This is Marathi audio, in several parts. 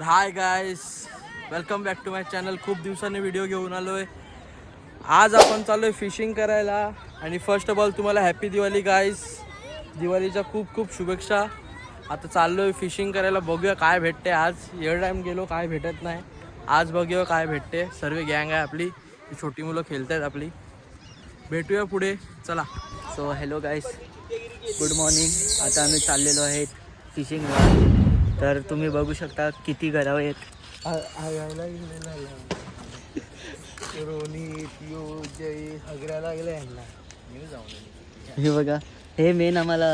High guys, welcome back to my channel. खूप दिवसांनी व्हिडिओ घेऊन आलोय. आज आपण चाललोय फिशिंग करायला. आणि फर्स्ट ऑफ ऑल तुम्हाला हॅपी दिवाळी गाइस. दिवाळीच्या खूप खूप शुभेच्छा. आता चाललोय फिशिंग करायला. बघूया काय भेटते आज. एवढा टाइम गेलो काय भेटत नाही. आज बघूया काय भेटते. सर्व गँग आहे आपली, छोटी मुलं खेळत आहेत आपली. भेटूया पुढे, चला. सो हॅलो गाईस, गुड मॉर्निंग. आता आम्ही चाललेलो आहेत फिशिंगला. तर तुम्ही बघू शकता किती गरावे आहेत. हे बघा, हे मेन आम्हाला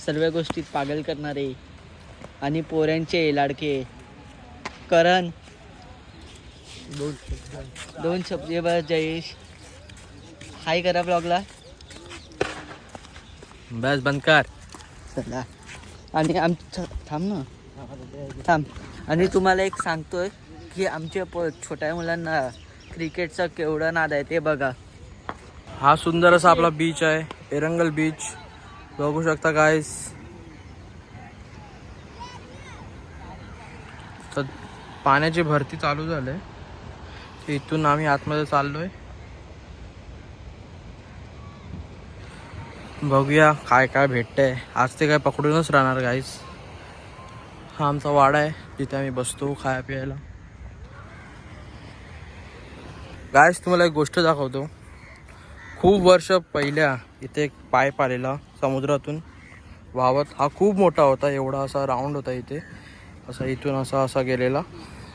सर्व गोष्टीत पागल करणारे आणि पोऱ्यांचे लाडके करण. दोन शब्द बस. जयेश हाय करा ब्लॉगला. बस बंद कर. चला. आणि आमचं थांब. आणि तुम्हाला एक सांगतोय की आमच्या छोट्या मुलांना क्रिकेटचा केवढा नाद आहे ते बघा. हा सुंदर असा आपला बीच आहे, एरंगल बीच. बघू शकता गाइस. तर पाण्याची भरती चालू झाली. इथून आम्ही आतमध्ये चाललोय. बघूया काय काय भेटतंय. आज ते काय पकडूनच राहणार गाईस. हा आमचा वाडा आहे, जिथे आम्ही बसतो खाया प्यायला. गाईस तुम्हाला एक गोष्ट दाखवतो. खूप वर्ष पहिल्या इथे एक पाईप आलेला समुद्रातून वाहवत. हा खूप मोठा होता, एवढा असा राऊंड होता इथे. असा इथून असा गेलेला,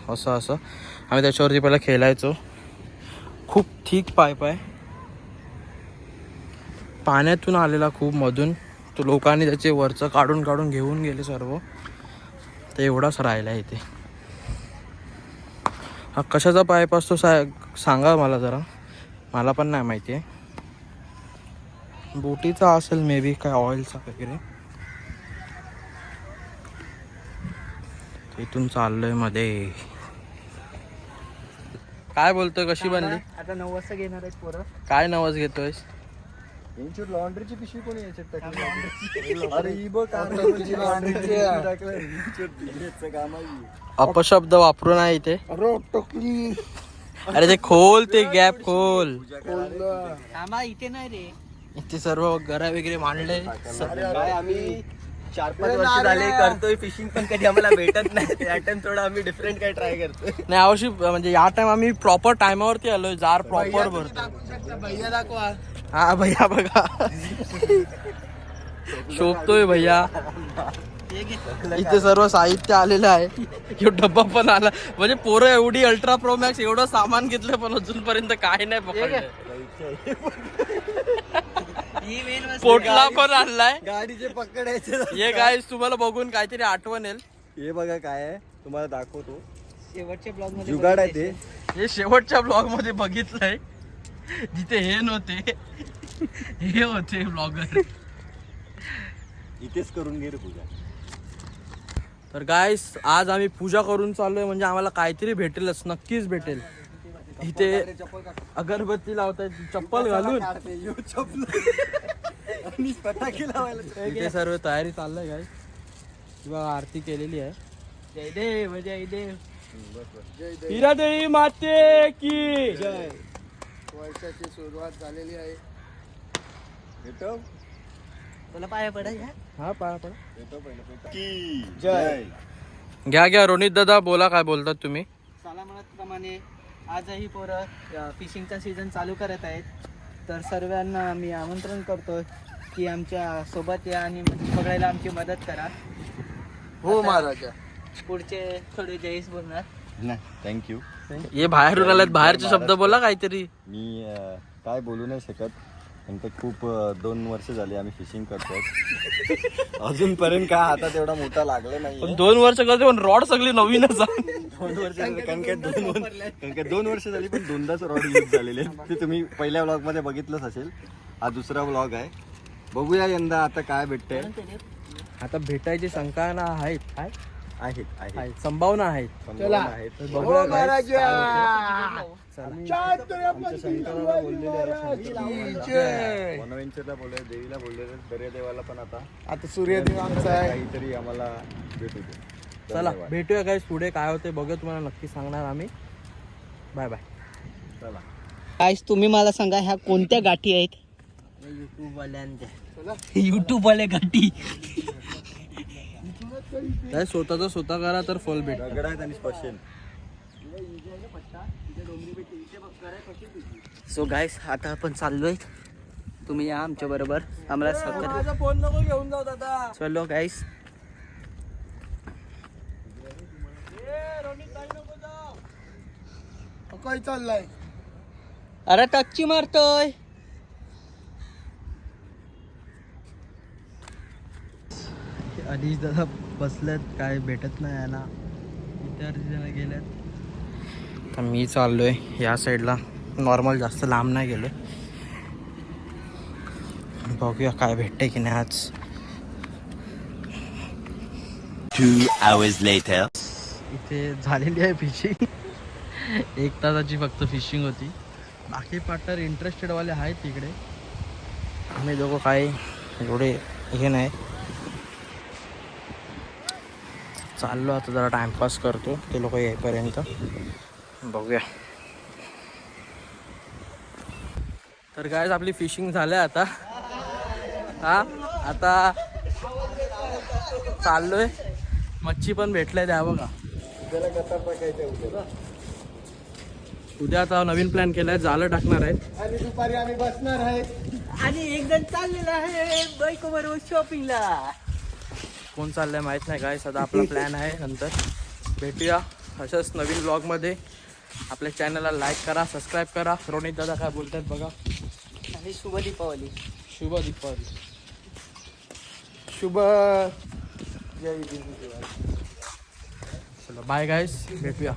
असं आम्ही त्याच्यावरती पहिला खेळायचो. खूप थिक पाईप आहे, पाण्यातून आलेला खूप मधून. तो लोकांनी त्याचे वरचं काढून घेऊन गेले सर्व. तर एवढाच राहिला इथे. हा कशाचा पाईप असतो सांगा मला जरा, मला पण नाही माहिती आहे. बोटीचा असेल मे बी, काय ऑइलचा वगैरे. इथून चाललोय मध्ये. काय बोलतोय, कशी बनली? आता 9 वाजता घेणार आहेत पोरं. काय नवस घेतोयस? लॉन्ड्रीची पिशवी कोणी याच्यात अपशब्द वापरू नाही इथे. अरे ते खोल, ते गॅप खोल. थांबा, इथे नाही रे. इथे सर्व घरा वगैरे मांडले. काय आम्ही 4-5 वर्ष झाले करतोय फिशिंग, पण कधी आम्हाला भेटत नाही. या टाइम थोडं आम्ही डिफरंट काय ट्राय करतोय. नाही यावर्षी म्हणजे या टाइम आम्ही प्रॉपर टाइमावरती आलोय. जार प्रॉपर भरतो. भैया दाखवा. हा भैया बघा, शोभतोय भैया. इथे सर्व साहित्य आलेलं आहे. ह्यो डब्बा पण आला. म्हणजे पोरं एवढी अल्ट्रा प्रो मॅक्स एवढं सामान घेतलं, पण अजूनपर्यंत काय नाही पकडलं. पोटला पण आणलाय. गाडीचे पकडायचे. हे गाईस तुम्हाला बघून काहीतरी आठवण येईल. हे बघा काय आहे, तुम्हाला दाखवतो. शेवटच्या ब्लॉग मध्ये जुगाड आहे ते. हे शेवटच्या ब्लॉग मध्ये बघितलंय, जिथे हे नव्हते, हे होते ब्लॉगर. इथेच करून घे रे पूजा. तर गाईस आज आम्ही पूजा करून चाललोय, म्हणजे आम्हाला काहीतरी भेटेलच, नक्कीच भेटेल. इथे अगरबत्ती लावतायत चप्पल घालून. इथे सर्व तयारी चाललंय गाईस. किंवा आरती केलेली आहे. जय देव जय देव. हिरादेवी माते की जय. वर्षाची सुरुवात झालेली आहे. भेटव तुला पाया पडा. हा पाया पडा. की जय. घ्या रोनित दादा, बोला काय बोलतात तुम्ही. प्रमाणे आजही पोरं फिशिंगचा सीझन चालू करत आहेत. तर सर्वांना मी आमंत्रण करतोय की आमच्या सोबत या आणि पकडायला आमची मदत करा. हो महाराजा. पुढचे थोडे जयेश बोलणार. नाही, थँक्यू. हे बाहेरून आल्यात, बाहेरचे शब्द बोला काहीतरी. मी काय बोलू नाही शकत, पण ते खूप 2 वर्ष झाली आम्ही फिशिंग करतोय. अजूनपर्यंत काय हातात एवढा मोठा लागला नाही. पण 2 वर्ष करते, पण रॉड सगळी नवीनच आहे. 2 वर्ष कारण काय 2 वर्ष झाली, पण 2दाच रॉड यूज झालेले. ते तुम्ही पहिल्या व्लॉग मध्ये बघितलंच असेल. हा दुसरा व्लॉग आहे. बघूया यंदा आता काय भेटतंय. आता भेटायची शंका ना आहेत, आहेत संभावना आहेत. चला बघूया guys. वनवेंचरला बोलले, देवीला बोलले, दर्यादेवाला पण आता सूर्यदेव आमचा आहे. काहीतरी आम्हाला भेटू दे. चला धन्यवाद. भेटूया गाईस पुढे काय होते बघूया, तुम्हाला नक्की सांगणार आम्ही. Bye bye. चला. गाईस तुम्ही मला सांगा ह्या कोणत्या गाठी आहेत? युट्यूब वाले गाठी. काय स्वतःचा स्वतः करा तर फल भेट. दगड आहेत आणि स्पेशल. सो गाईस आता आपण चाललोय, तुम्ही या आमच्या बरोबर. आम्हाला सकर माझा फोन नको घेऊन जाऊ दादा. चलो गाईस. काय चाललाय? अरे टच्ची मारतोय. अडीच दादा बसलेत, काय भेटत नाही याला. विद्यार्थी जण गेलेत. तर मी चाललोय या साईडला, नॉर्मल जास्त लांब नाही गेलोय. बघूया काय भेटते की नाही आज. 2 hours later. इथे झालेली आहे फिशिंग. 1 तासाची फक्त फिशिंग होती. बाकी पार्टनर इंटरेस्टेडवाले आहेत तिकडे. आम्ही दोघं काय एवढे हे नाही. चाललो आता जरा टाइमपास करतो ते लोक येईपर्यंत. बघूया. तर काय आपली फिशिंग झालं आता. आता चाललोय. मच्छी पण भेटलंय त्या बघा. उद्या आता नवीन प्लॅन केलाय, जाळं टाकणार आहेत आणि दुपारी आम्ही बसणार आहे. आणि एक जण चाललेला आहे बायको बरोबर शॉपिंगला. कोण चाललंय माहित नाही काय. सध्या आपला प्लॅन आहे, नंतर भेटूया अशाच नवीन ब्लॉगमध्ये. आपल्या चॅनलला लाईक करा, सबस्क्राईब करा. रोनित दादा काय बोलतात बघा. आणि शुभ दीपावली. शुभ दीपावली. शुभ चलो बाय गाईस, भेटूया.